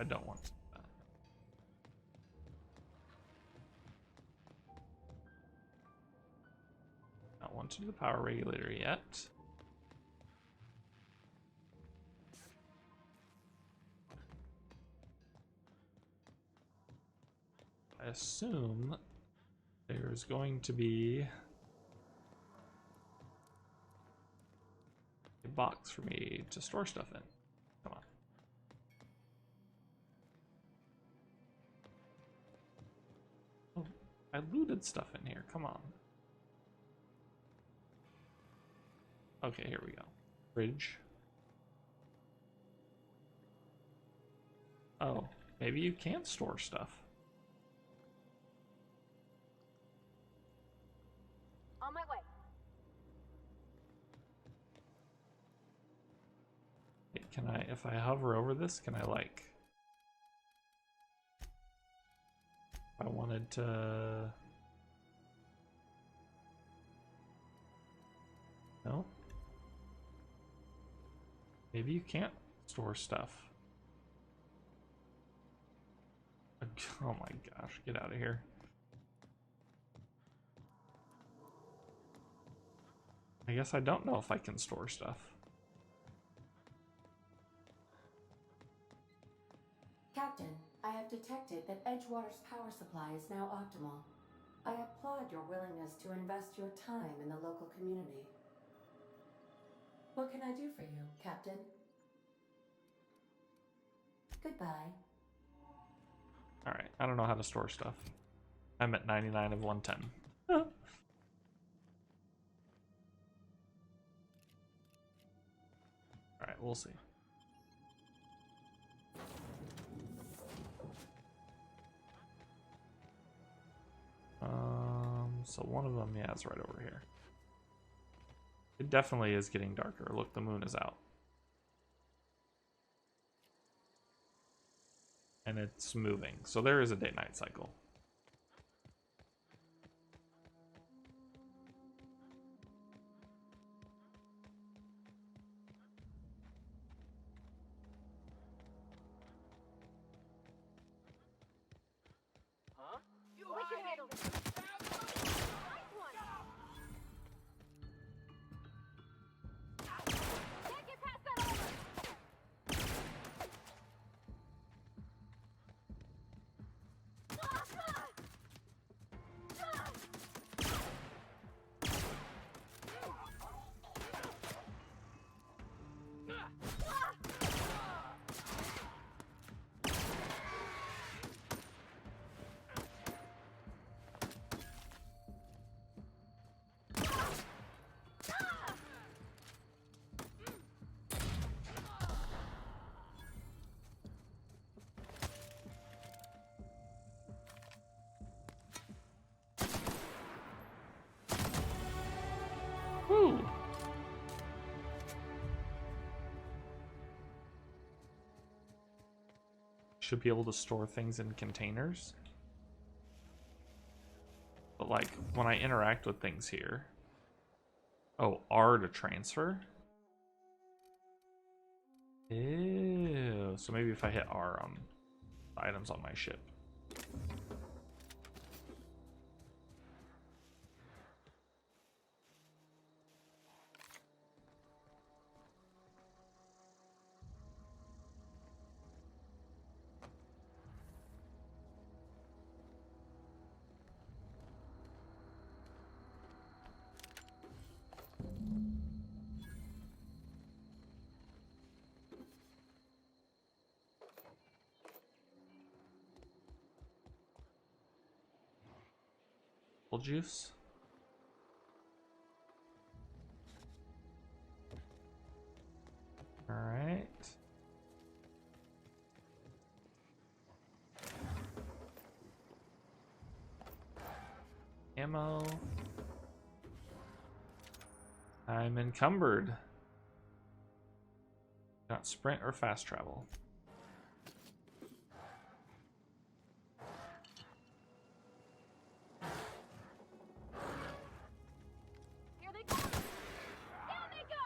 I don't want to do that. Not want to do the power regulator yet. I assume there's going to be a box for me to store stuff in. Come on. Oh, I looted stuff in here. Come on. Okay, here we go. Fridge. Oh, maybe you can't store stuff. On my way. Wait, can I, if I hover over this, can I like... If I wanted to... No? Maybe you can't store stuff. Oh my gosh, get out of here. I guess I don't know if I can store stuff. Captain, I have detected that Edgewater's power supply is now optimal. I applaud your willingness to invest your time in the local community. What can I do for you, Captain? Goodbye. Alright, I don't know how to store stuff. I'm at 99 of 110. Alright, we'll see. So one of them, yeah, is right over here. It definitely is getting darker. Look, the moon is out. And it's moving. So there is a day-night cycle. Huh? We can handle this. Nice one. Can't get past that over. Woo! Should be able to store things in containers. But like when I interact with things here. Oh, R to transfer? Ew. So maybe if I hit R on items on my ship. Juice. All right. Ammo. I'm encumbered. Not sprint or fast travel. Here they come. Down they go.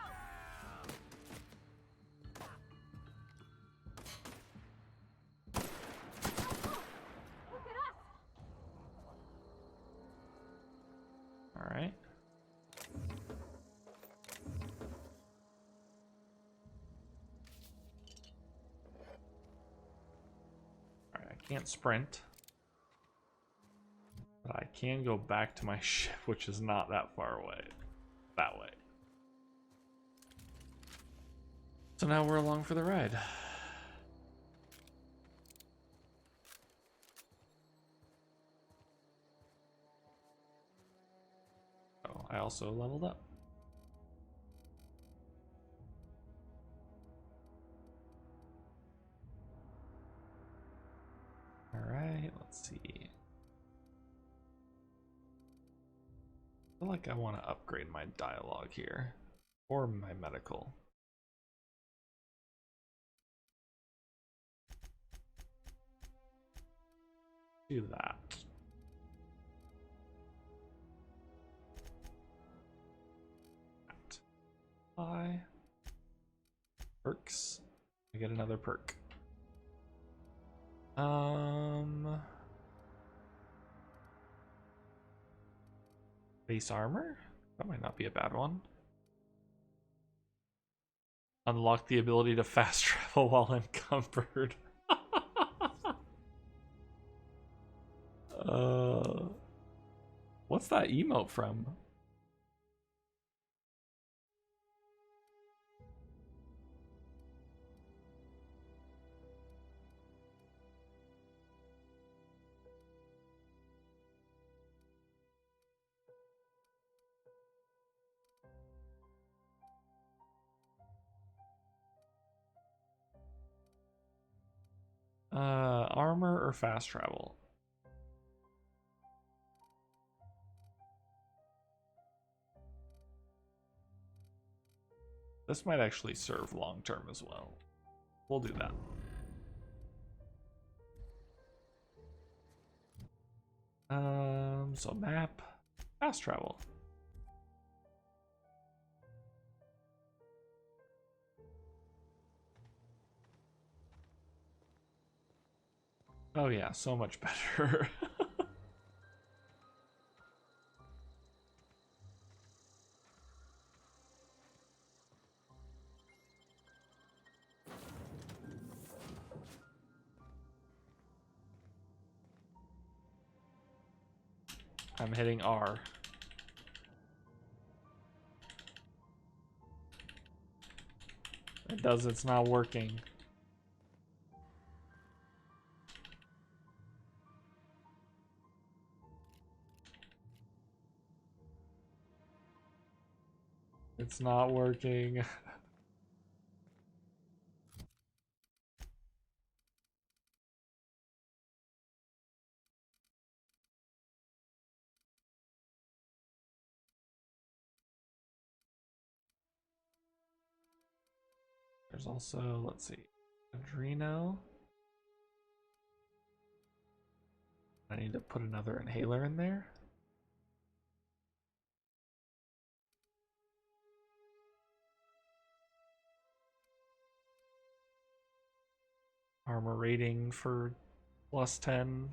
Can't sprint. But I can go back to my ship, which is not that far away. That way. So now we're along for the ride. Oh, I also leveled up. Alright, let's see. I feel like I want to upgrade my dialogue here. Or my medical. Do that. Apply. Perks. I get another perk. Base armor? That might not be a bad one. Unlock the ability to fast travel while encumbered. What's that emote from? Armor or fast travel? This might actually serve long term as well. We'll do that. So map, fast travel. Oh yeah, so much better. I'm hitting R. It's not working. It's not working. There's also, let's see, Adreno. I need to put another inhaler in there. Armor rating for +10.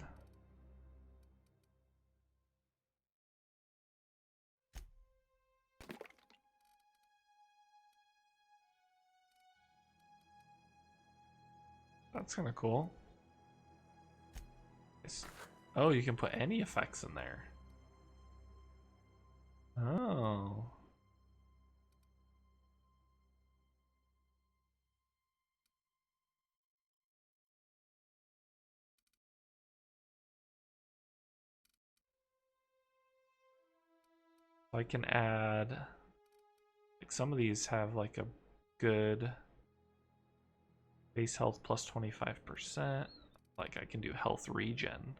That's kind of cool. Oh, you can put any effects in there. Oh. I can add, like, some of these have like a good base health plus 25%. Like, I can do health regen.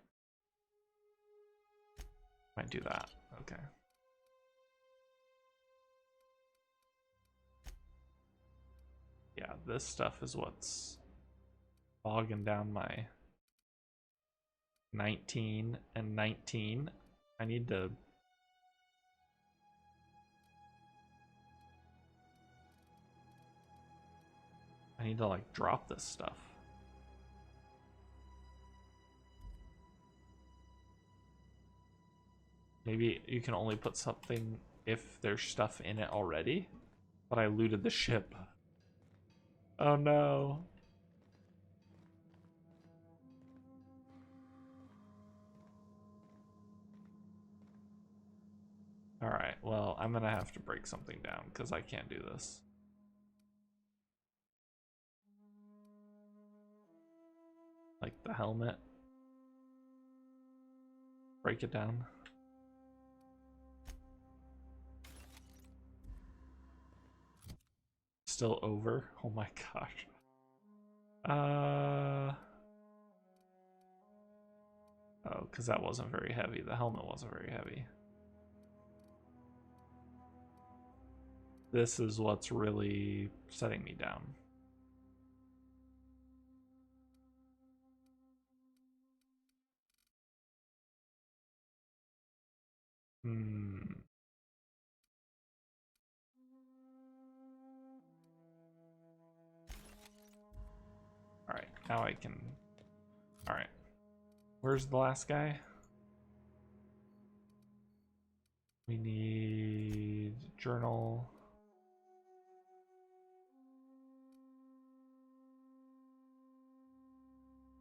Might do that. Okay. Yeah, this stuff is what's bogging down my 19 and 19. I need to like drop this stuff. Maybe you can only put something if there's stuff in it already. But I looted the ship. Oh no. Alright, well, I'm gonna have to break something down because I can't do this. Like the helmet. Break it down. Still over? Oh my gosh. Oh, because that wasn't very heavy. The helmet wasn't very heavy. This is what's really setting me down. Alright, now I can... Alright. Where's the last guy? We need journal.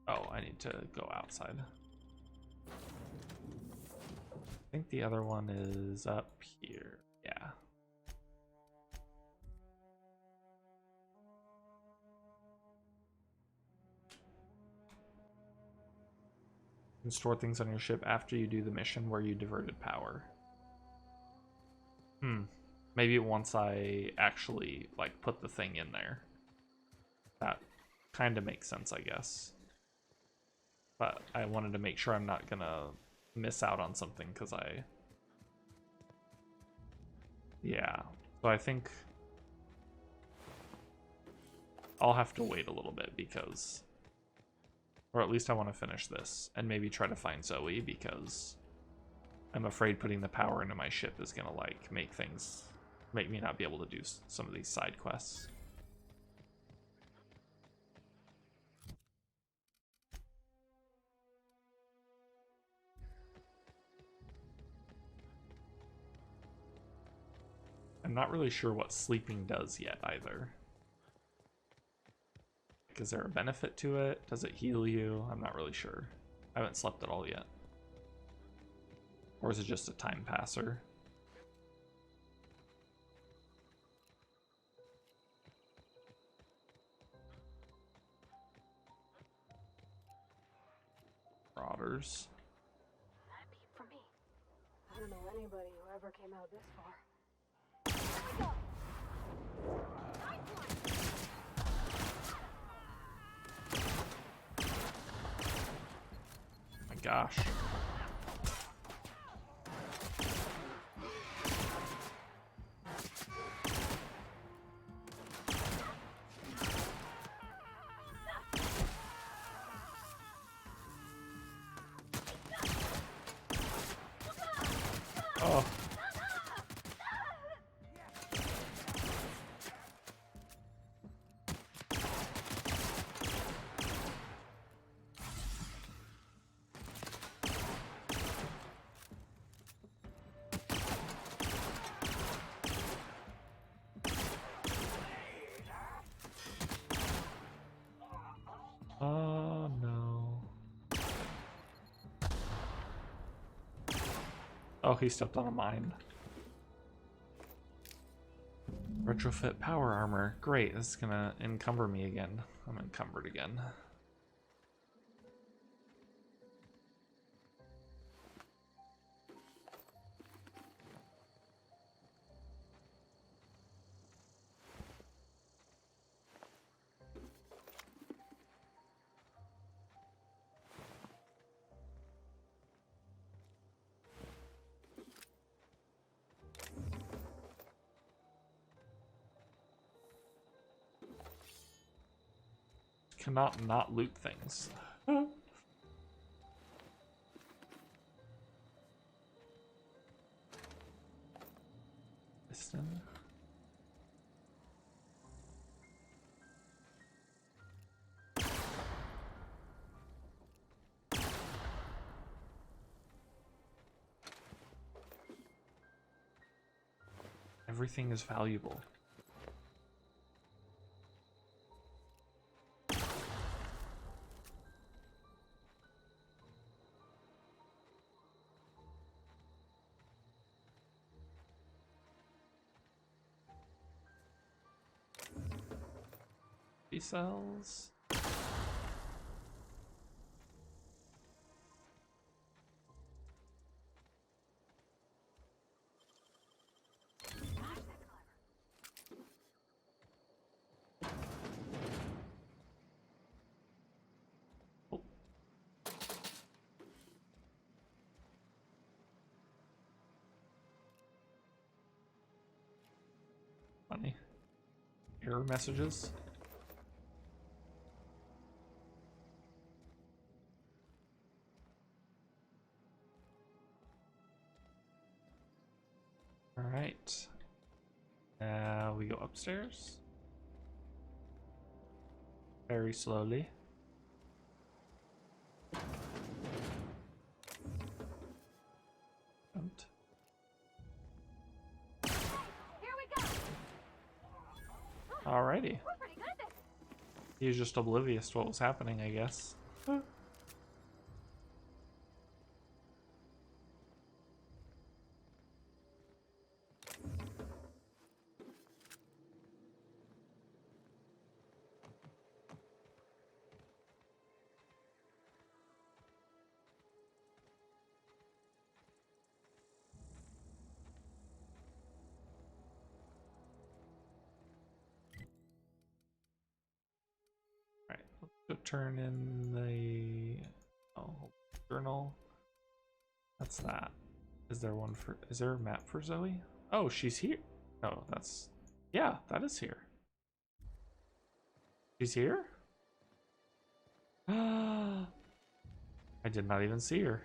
Oh, I need to go outside. I think the other one is up here. Yeah. You can store things on your ship after you do the mission where you diverted power. Maybe once I actually like put the thing in there. That kind of makes sense, I guess. But I wanted to make sure I'm not gonna miss out on something because yeah. So I think I'll have to wait a little bit because, or at least I want to finish this and maybe try to find Zoe because I'm afraid putting the power into my ship is gonna like make me not be able to do some of these side quests. I'm not really sure what sleeping does yet either. Like, is there a benefit to it? Does it heal you? I'm not really sure. I haven't slept at all yet. Or is it just a time passer? Marauders. That'd be for me. I don't know anybody who ever came out this far. My gosh. Oh. Oh no. Oh, he stepped on a mine. Retrofit power armor. Great, this is gonna encumber me again. I'm encumbered again. Cannot not loot things. Piston. Everything is valuable. He sells. Oh. Funny. Error messages. All right. We go upstairs. Very slowly. Don't. Here we go. Alrighty. We're pretty good at this. He was just oblivious to what was happening, I guess. Alright, let's go turn in the journal. That's that. Is there one for is there a map for Zoe? Oh, she's here. No, that's yeah, that is here. She's here? I did not even see her.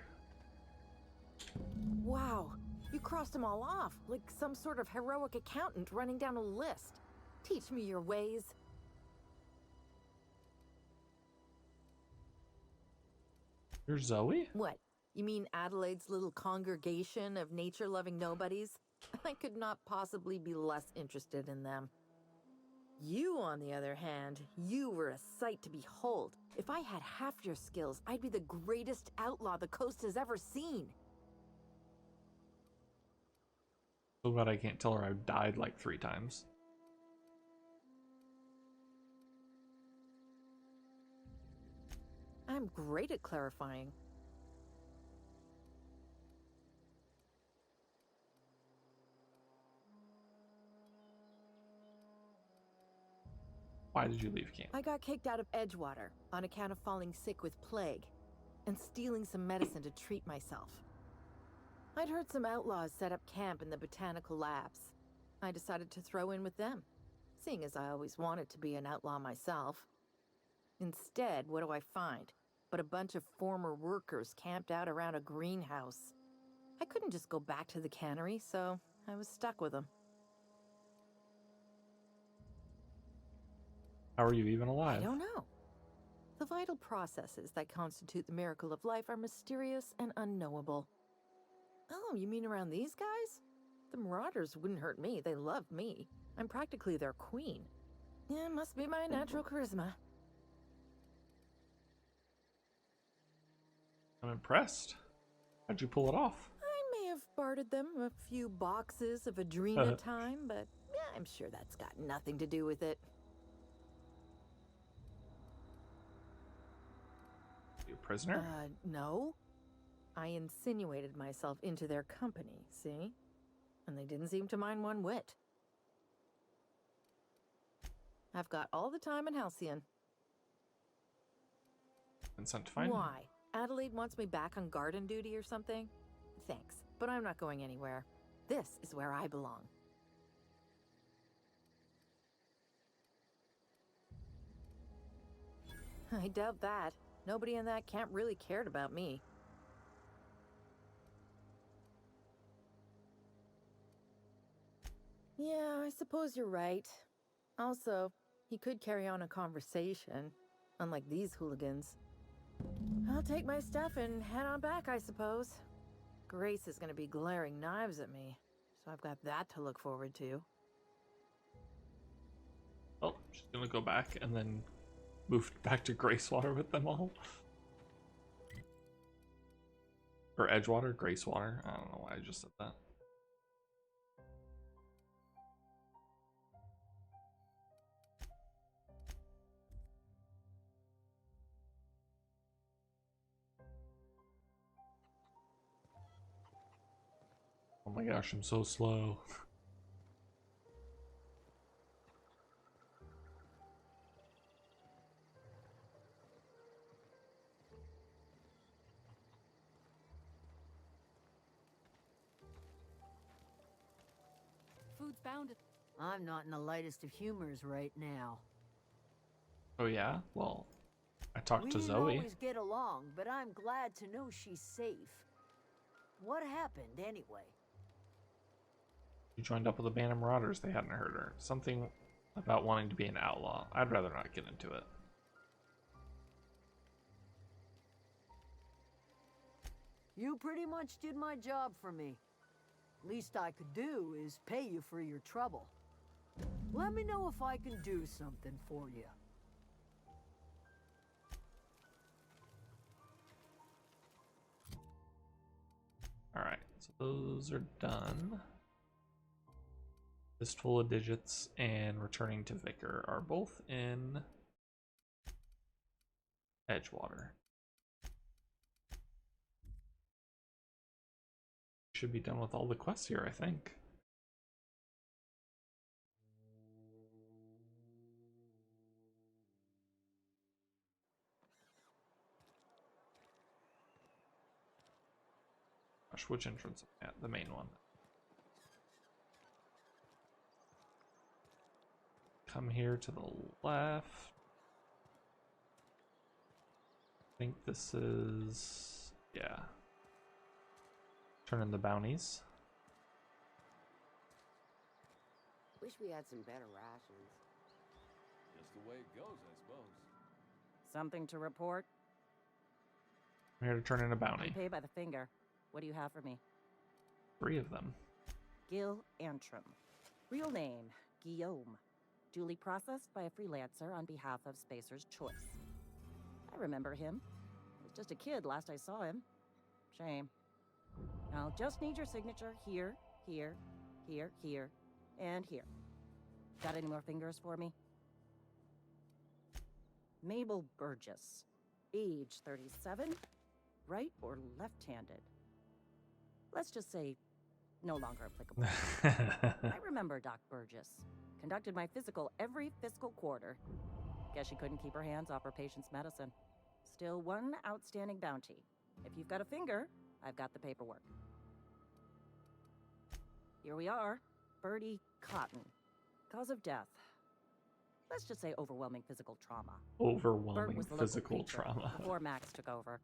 Wow, you crossed them all off, like some sort of heroic accountant running down a list. Teach me your ways. You're Zoe? What? You mean Adelaide's little congregation of nature-loving nobodies? I could not possibly be less interested in them. You, on the other hand, you were a sight to behold. If I had half your skills, I'd be the greatest outlaw the coast has ever seen. So glad I can't tell her I've died like 3 times. I'm great at clarifying. Why did you leave camp? I got kicked out of Edgewater on account of falling sick with plague and stealing some medicine to treat myself. I'd heard some outlaws set up camp in the botanical labs. I decided to throw in with them, seeing as I always wanted to be an outlaw myself. Instead, what do I find? But a bunch of former workers camped out around a greenhouse. I couldn't just go back to the cannery, so I was stuck with them. How are you even alive? I don't know. The vital processes that constitute the miracle of life are mysterious and unknowable. Oh, you mean around these guys? The Marauders wouldn't hurt me. They love me. I'm practically their queen. Yeah, it must be my natural charisma. I'm impressed. How'd you pull it off? I may have bartered them a few boxes of Adrena time, but yeah, I'm sure that's got nothing to do with it. You a prisoner? No. I insinuated myself into their company, see? And they didn't seem to mind one whit. I've got all the time in Halcyon. Been sent to find him. Why? Adelaide wants me back on garden duty or something? Thanks, but I'm not going anywhere. This is where I belong. I doubt that. Nobody in that camp really cared about me. Yeah, I suppose you're right. Also, he could carry on a conversation, unlike these hooligans. I'll take my stuff and head on back, I suppose. Grace is gonna be glaring knives at me, so I've got that to look forward to. Oh, she's gonna go back and then move back to Gracewater with them all. Or Edgewater, Gracewater. I don't know why I just said that. my gosh, I'm so slow. Food's bound. I'm not in the lightest of humors right now. Oh yeah? Well, I talked We to didn't Zoe. always get along, but I'm glad to know she's safe. What happened anyway? She joined up with a band of marauders. They hadn't heard her. Something about wanting to be an outlaw. I'd rather not get into it. You pretty much did my job for me. Least I could do is pay you for your trouble. Let me know if I can do something for you. Alright, so those are done. Fistful of Digits and Returning to Vicar are both in Edgewater. Should be done with all the quests here, I think. Gosh, which entrance? Yeah, the main one. Come here to the left. I think this is... yeah. Turn in the bounties. Wish we had some better rations. Just the way it goes, I suppose. Something to report? I'm here to turn in a I bounty. pay by the finger. What do you have for me? 3 of them. Gil Antrim. Real name, Guillaume. Duly processed by a freelancer on behalf of Spacer's Choice. I remember him. I was just a kid last I saw him. Shame. I'll just need your signature here, here, here, here, and here. Got any more fingers for me? Mabel Burgess. Age 37. Right or left-handed? Let's just say no longer applicable. I remember Doc Burgess. Conducted my physical every fiscal quarter. Guess she couldn't keep her hands off her patient's medicine. Still one outstanding bounty. If you've got a finger, I've got the paperwork. Here we are. Birdie Cotton. Cause of death. Let's just say overwhelming physical trauma. Bert Overwhelming was the local physical preacher trauma. before Max took over.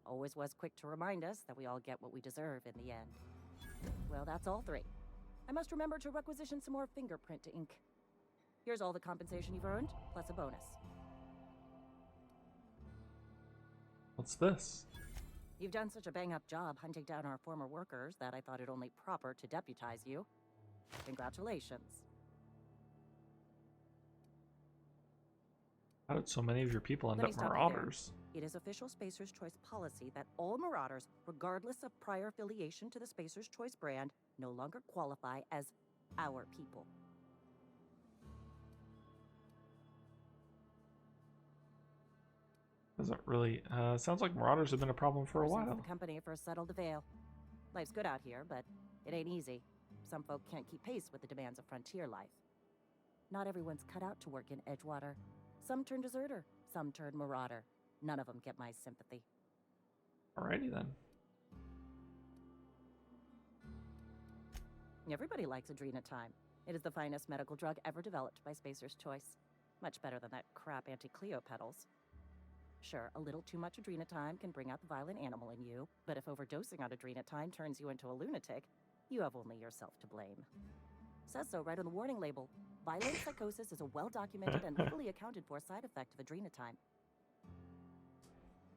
Always was quick to remind us that we all get what we deserve in the end. Well, that's all 3. I must remember to requisition some more fingerprint to ink. Here's all the compensation you've earned, plus a bonus. What's this? You've done such a bang-up job hunting down our former workers that I thought it only proper to deputize you. Congratulations. How did so many of your people end Let me up stop you there. marauders? It is official Spacer's Choice policy that all Marauders, regardless of prior affiliation to the Spacer's Choice brand, no longer qualify as our people. Doesn't really... sounds like marauders have been a problem for a Ever since while. the company first settled the Vale. Life's good out here, but it ain't easy. Some folk can't keep pace with the demands of frontier life. Not everyone's cut out to work in Edgewater. Some turn deserter, some turn marauder. None of them get my sympathy. Alrighty then. Everybody likes Adrenatime. It is the finest medical drug ever developed by Spacer's Choice. Much better than that crap anti-Cleo pedals. Sure, a little too much Adrenatime can bring out the violent animal in you, but if overdosing on Adrenatime turns you into a lunatic, you have only yourself to blame. Says so right on the warning label. Violent psychosis is a well-documented and legally accounted for side effect of Adrenatime.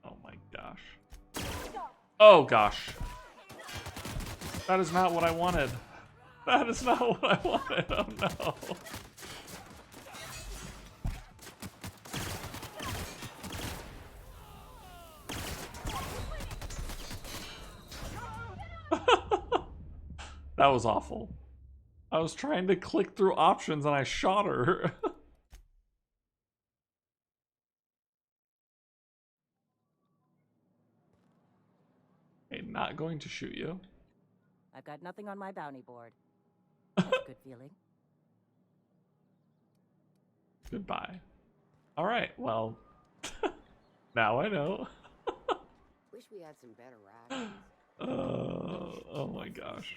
Oh my gosh. Oh gosh. That is not what I wanted. That is not what I wanted. Oh no. That was awful. I was trying to click through options and I shot her. Okay, not going to shoot you. I've got nothing on my bounty board. That's a good feeling. Goodbye. All right, well, now I know. Wish we had some better rations. Oh my gosh.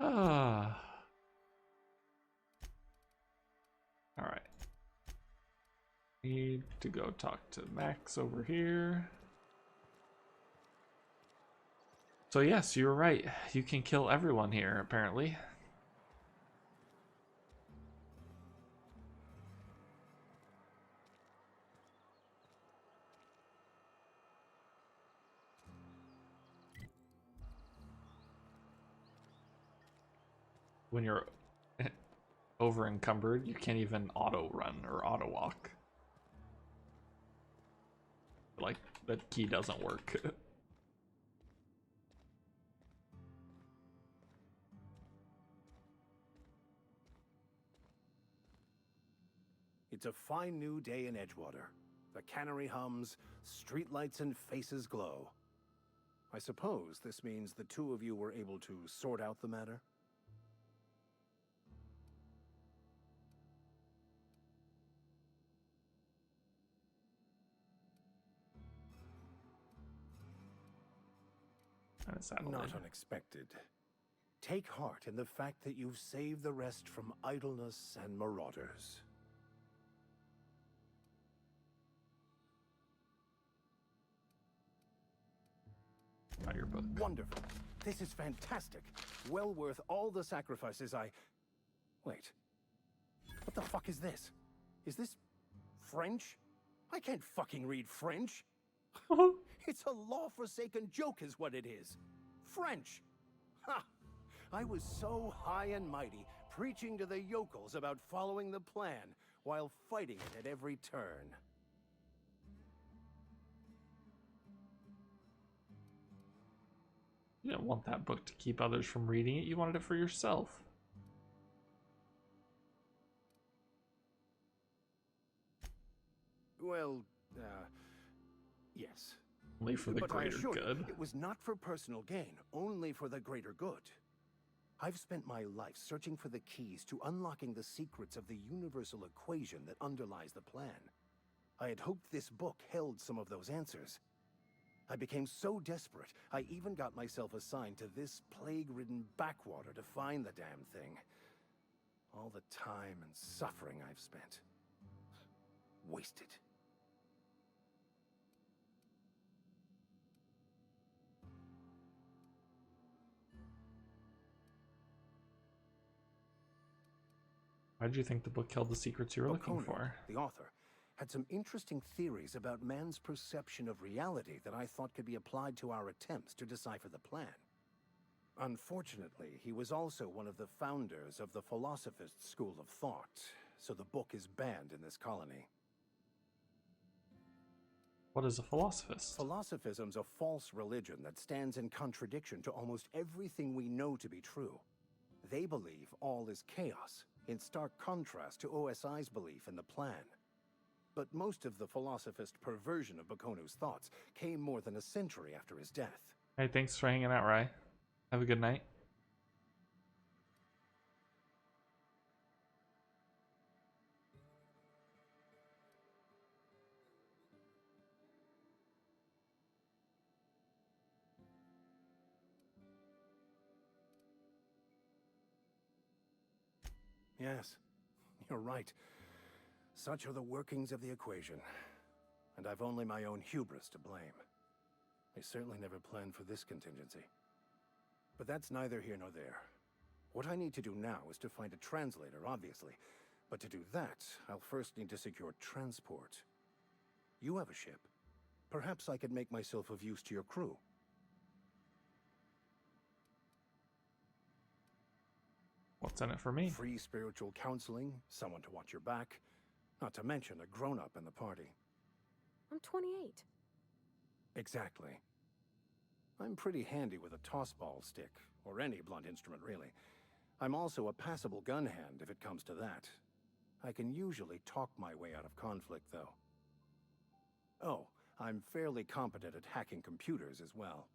Ah. All right. Need to go talk to Max over here. So yes, you were right. You can kill everyone here, apparently. When you're over encumbered, you can't even auto run or auto walk. Like, that key doesn't work. It's a fine new day in Edgewater. The cannery hums, streetlights and faces glow. I suppose this means the two of you were able to sort out the matter? Not unexpected. Take heart in the fact that you've saved the rest from idleness and marauders. Not your book. Wonderful. This is fantastic. Well worth all the sacrifices I... Wait. What the fuck is this? Is this French? I can't fucking read French. It's a law-forsaken joke is what it is. French. Ha! I was so high and mighty, preaching to the yokels about following the plan, while fighting it at every turn. You didn't want that book to keep others from reading it. You wanted it for yourself. Well, yes. Only for the But I greater assure you, good. it was not for personal gain, only for the greater good. I've spent my life searching for the keys to unlocking the secrets of the universal equation that underlies the plan. I had hoped this book held some of those answers. I became so desperate, I even got myself assigned to this plague-ridden backwater to find the damn thing. All the time and suffering I've spent. Wasted. Why did you think the book held the secrets you were looking O'Connor, for? the author, had some interesting theories about man's perception of reality that I thought could be applied to our attempts to decipher the plan. Unfortunately, he was also one of the founders of the Philosophist school of thought, so the book is banned in this colony. What is a philosophist? Philosophism's a false religion that stands in contradiction to almost everything we know to be true. They believe all is chaos, in stark contrast to OSI's belief in the plan. But most of the philosophist perversion of Bakonu's thoughts came more than a century after his death. Hey, thanks for hanging out, Rye. Have a good night. Yes, you're right. Such are the workings of the equation. And I've only my own hubris to blame. I certainly never planned for this contingency. But that's neither here nor there. What I need to do now is to find a translator, obviously. But to do that, I'll first need to secure transport. You have a ship. Perhaps I could make myself of use to your crew. What's in it for me? Free spiritual counseling, someone to watch your back, not to mention a grown-up in the party. I'm 28. Exactly. I'm pretty handy with a tossball stick, or any blunt instrument really. I'm also a passable gun hand if it comes to that. I can usually talk my way out of conflict, though. Oh, I'm fairly competent at hacking computers as well.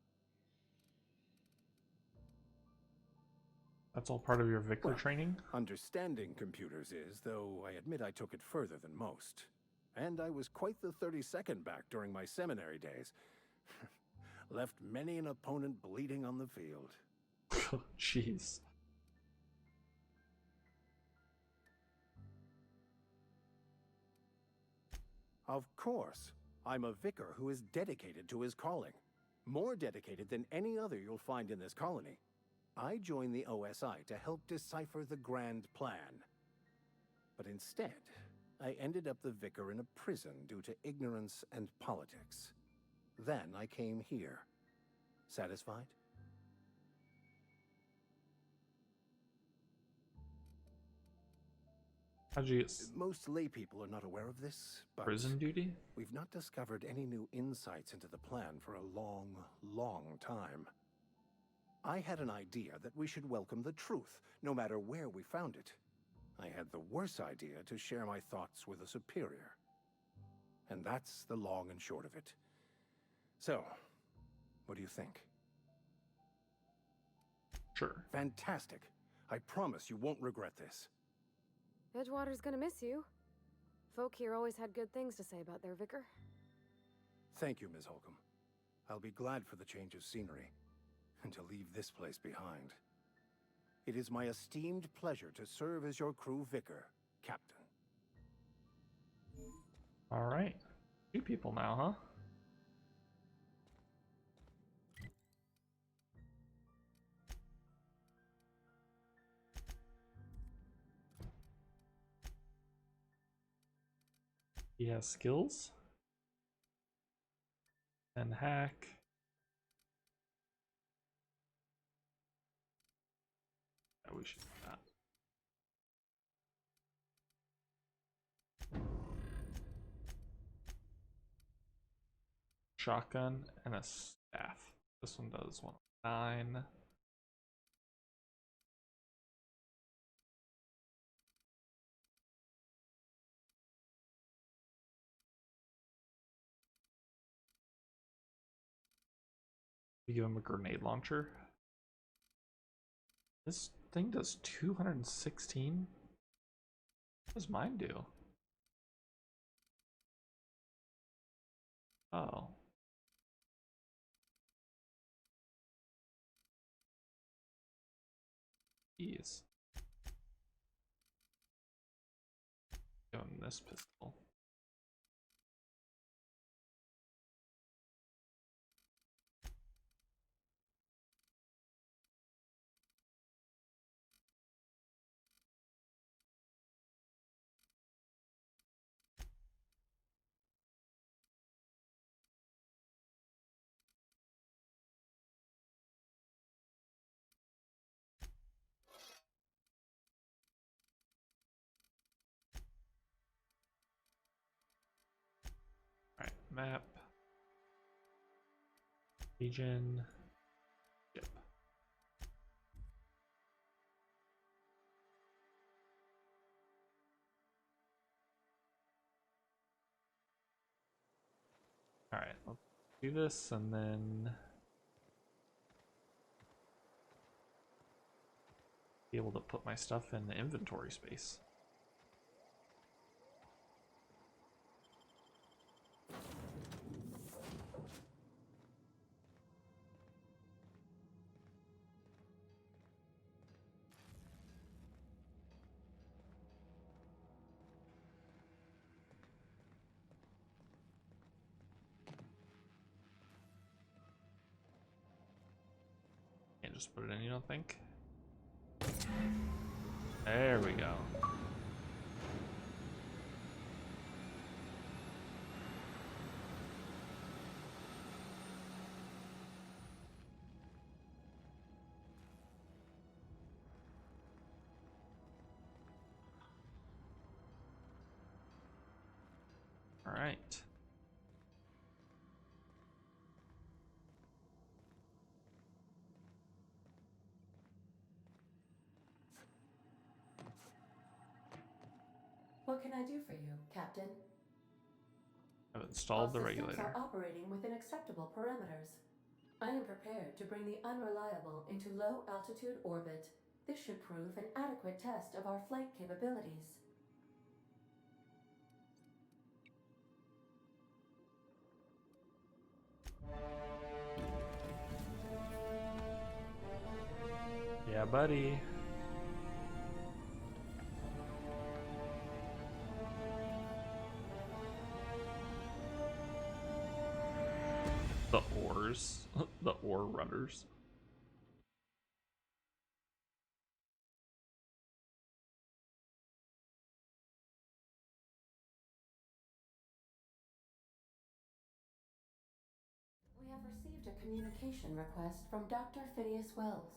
That's all part of your Vicar Well, training? Understanding computers is, though I admit I took it further than most. And I was quite the 32nd back during my seminary days. Left many an opponent bleeding on the field. Jeez. Of course. I'm a vicar who is dedicated to his calling. More dedicated than any other you'll find in this colony. I joined the OSI to help decipher the grand plan. But instead, I ended up the vicar in a prison due to ignorance and politics. Then I came here. Satisfied? How'd you get Most laypeople are not aware of this, but prison duty? we've not discovered any new insights into the plan for a long, long time. I had an idea that we should welcome the truth, no matter where we found it. I had the worse idea to share my thoughts with a superior. And that's the long and short of it. So, what do you think? Sure. Fantastic. I promise you won't regret this. Edgewater's gonna miss you. Folk here always had good things to say about their vicar. Thank you, Ms. Holcomb. I'll be glad for the change of scenery, and to leave this place behind. It is my esteemed pleasure to serve as your crew vicar, Captain. Alright. 2 people now, huh? He has skills. And hack. Yeah, we should do that. Shotgun and a staff. This one does 109. We give him a grenade launcher. This thing does 216. What does mine do? Oh. Jeez. Give him this pistol. Alright, map. Region. Yep. Alright, let's do this and then be able to put my stuff in the inventory space. Can't just put it in, you don't think? There we go. All right. What can I do for you, Captain? I've installed the All systems regulator. are operating within acceptable parameters. I am prepared to bring the unreliable into low-altitude orbit. This should prove an adequate test of our flight capabilities. Yeah, buddy. The oars. The oar rudders. We have received a communication request from Dr. Phineas Wells.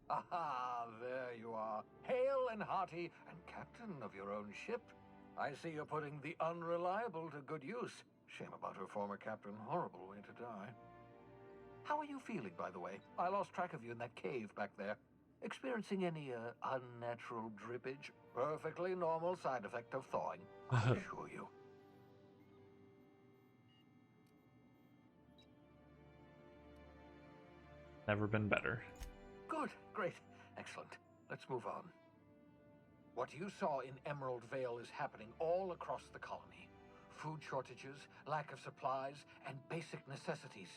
Aha, there you are. Hale and hearty, and captain of your own ship. I see you're putting the unreliable to good use. Shame about her former captain. Horrible way to die. How are you feeling, by the way? I lost track of you in that cave back there. Experiencing any, unnatural drippage? Perfectly normal side effect of thawing, I assure you. Never been better. Good, great, excellent. Let's move on. What you saw in Emerald Vale is happening all across the colony. Food shortages, lack of supplies, and basic necessities.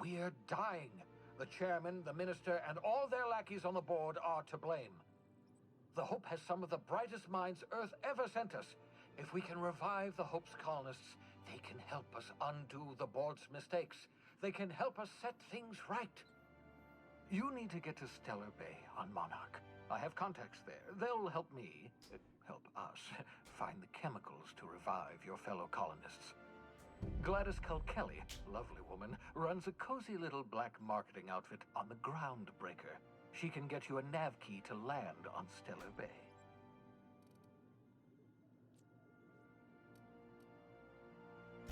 We're dying. The chairman, the minister, and all their lackeys on the board are to blame. The Hope has some of the brightest minds Earth ever sent us. If we can revive the Hope's colonists, they can help us undo the board's mistakes. They can help us set things right. You need to get to Stellar Bay on Monarch. I have contacts there. They'll help me, help us, find the chemicals to revive your fellow colonists. Gladys Culkelly, lovely woman, runs a cozy little black marketing outfit on the Groundbreaker. She can get you a nav key to land on Stellar Bay.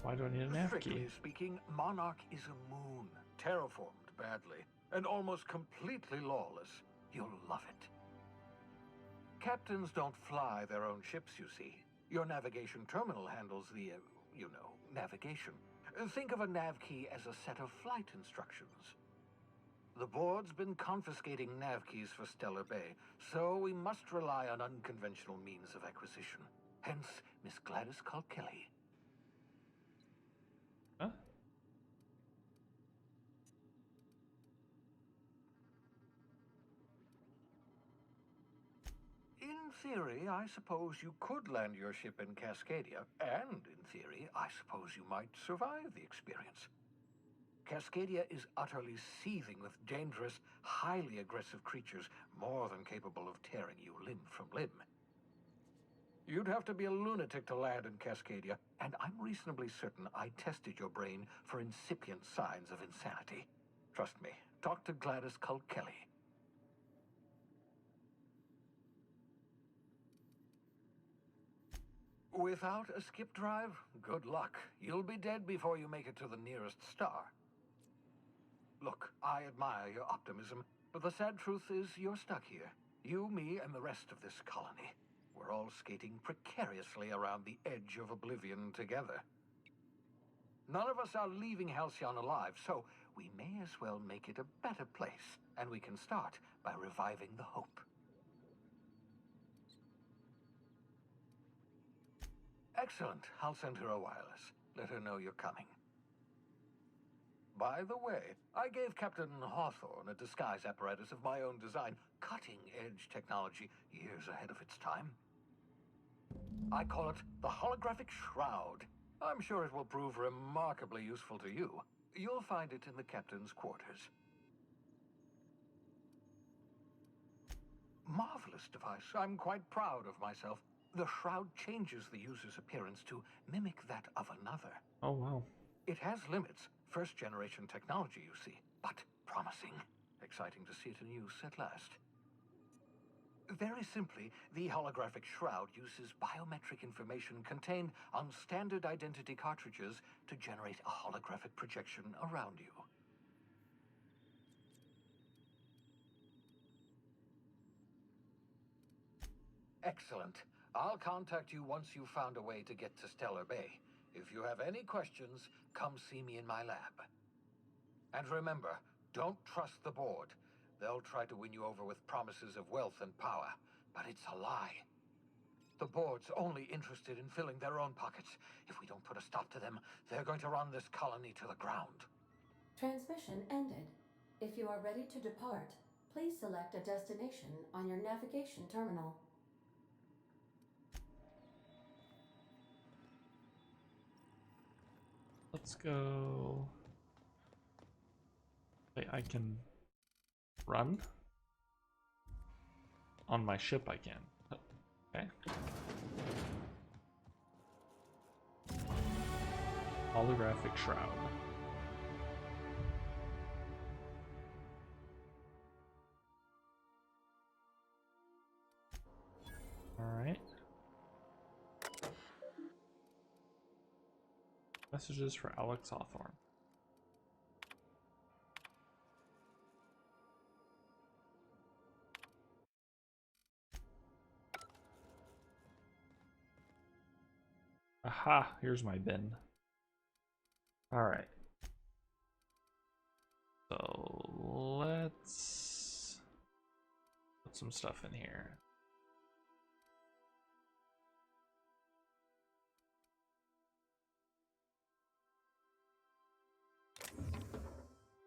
Why do I need a nav key? Strictly speaking, Monarch is a moon, terraformed badly, and almost completely lawless. You'll love it. Captains don't fly their own ships, you see. Your navigation terminal handles the, navigation. Think of a nav key as a set of flight instructions. The board's been confiscating nav keys for Stellar Bay, so we must rely on unconventional means of acquisition. Hence, Miss Gladys Culkelly. Huh? In theory, I suppose you could land your ship in Cascadia, and in theory, I suppose you might survive the experience. Cascadia is utterly seething with dangerous, highly aggressive creatures, more than capable of tearing you limb from limb. You'd have to be a lunatic to land in Cascadia, and I'm reasonably certain I tested your brain for incipient signs of insanity. Trust me, talk to Gladys Culkelly. Without a skip drive, good luck. You'll be dead before you make it to the nearest star. Look, I admire your optimism, but the sad truth is you're stuck here. You, me, and the rest of this colony. We're all skating precariously around the edge of oblivion together. None of us are leaving Halcyon alive, so we may as well make it a better place, and we can start by reviving the Hope. Excellent. I'll send her a wireless. Let her know you're coming. By the way, I gave Captain Hawthorne a disguise apparatus of my own design, cutting-edge technology, years ahead of its time. I call it the Holographic Shroud. I'm sure it will prove remarkably useful to you. You'll find it in the captain's quarters. Marvelous device. I'm quite proud of myself. The shroud changes the user's appearance to mimic that of another. Oh, wow. It has limits. First-generation technology, you see, but promising. Exciting to see it in use at last. Very simply, the holographic shroud uses biometric information contained on standard identity cartridges to generate a holographic projection around you. Excellent. I'll contact you once you've found a way to get to Stellar Bay. If you have any questions, come see me in my lab. And remember, don't trust the board. They'll try to win you over with promises of wealth and power, but it's a lie. The board's only interested in filling their own pockets. If we don't put a stop to them, they're going to run this colony to the ground. Transmission ended. If you are ready to depart, please select a destination on your navigation terminal. Let's go. Wait, I can run? On my ship I can. Okay. Holographic shroud. Alright. Messages for Alex Hawthorne. Aha, here's my bin. Alright. So let's put some stuff in here.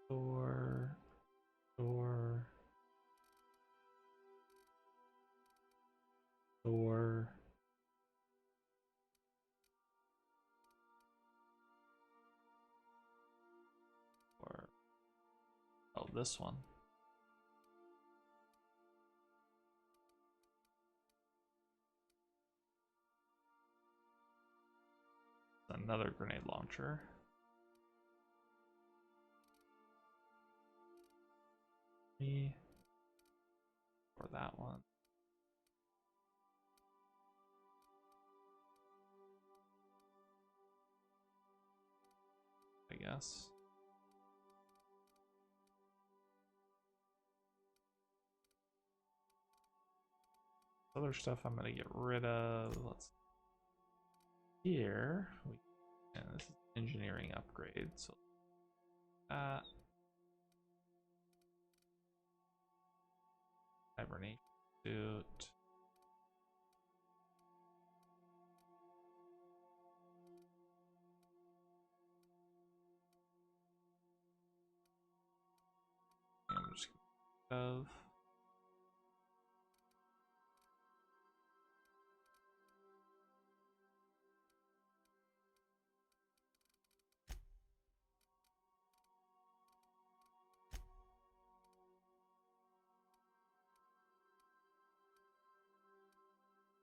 Door. Door. Door. Or oh, this one. Another grenade launcher. Or that one. I guess. Other stuff I'm gonna get rid of. Let's here. And this is engineering upgrade. So that hibernation suit. I'm just gonna of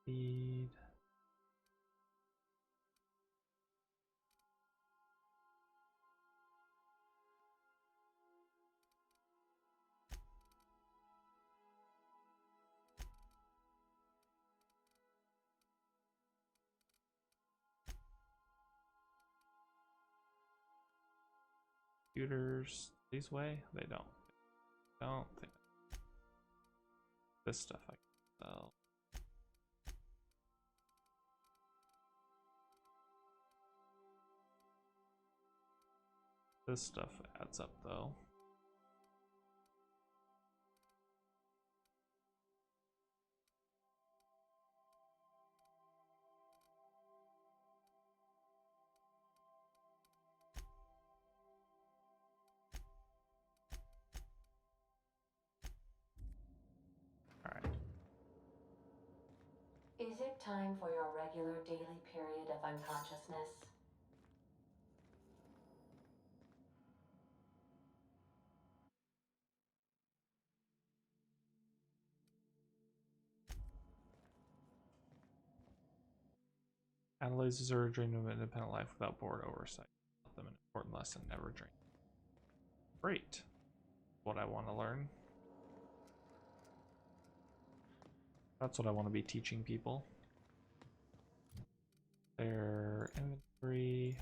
speed. Computers these way? They don't. Don't think this stuff I can sell. This stuff adds up though. Is it time for your regular daily period of unconsciousness? Analyzes are a dream of an independent life without board oversight. Taught them an important lesson: never dream. Great. What I want to learn. That's what I want to be teaching people. Their inventory.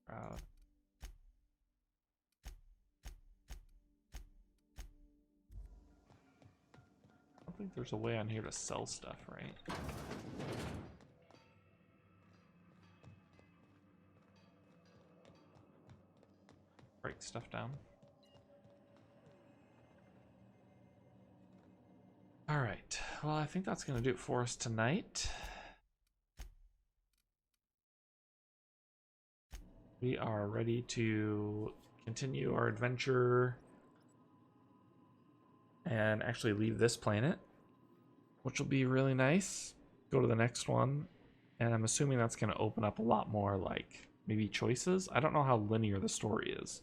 Proud. I don't think there's a way on here to sell stuff, right? Break stuff down. Alright, well, I think that's going to do it for us tonight. We are ready to continue our adventure and actually leave this planet, which will be really nice. Go to the next one, and I'm assuming that's going to open up a lot more, like, maybe choices. I don't know how linear the story is.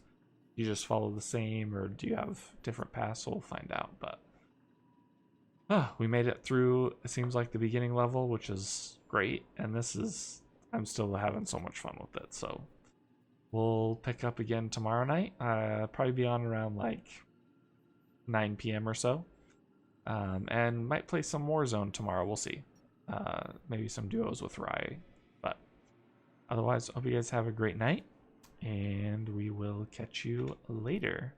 You just follow the same, or do you have different paths? We'll find out, but we made it through, it seems like, the beginning level, which is great, and this is, I'm still having so much fun with it, so we'll pick up again tomorrow night. Probably be on around like 9 p.m. or so. And might play some Warzone tomorrow. We'll see. Maybe some duos with Rai. But otherwise, hope you guys have a great night. And we will catch you later.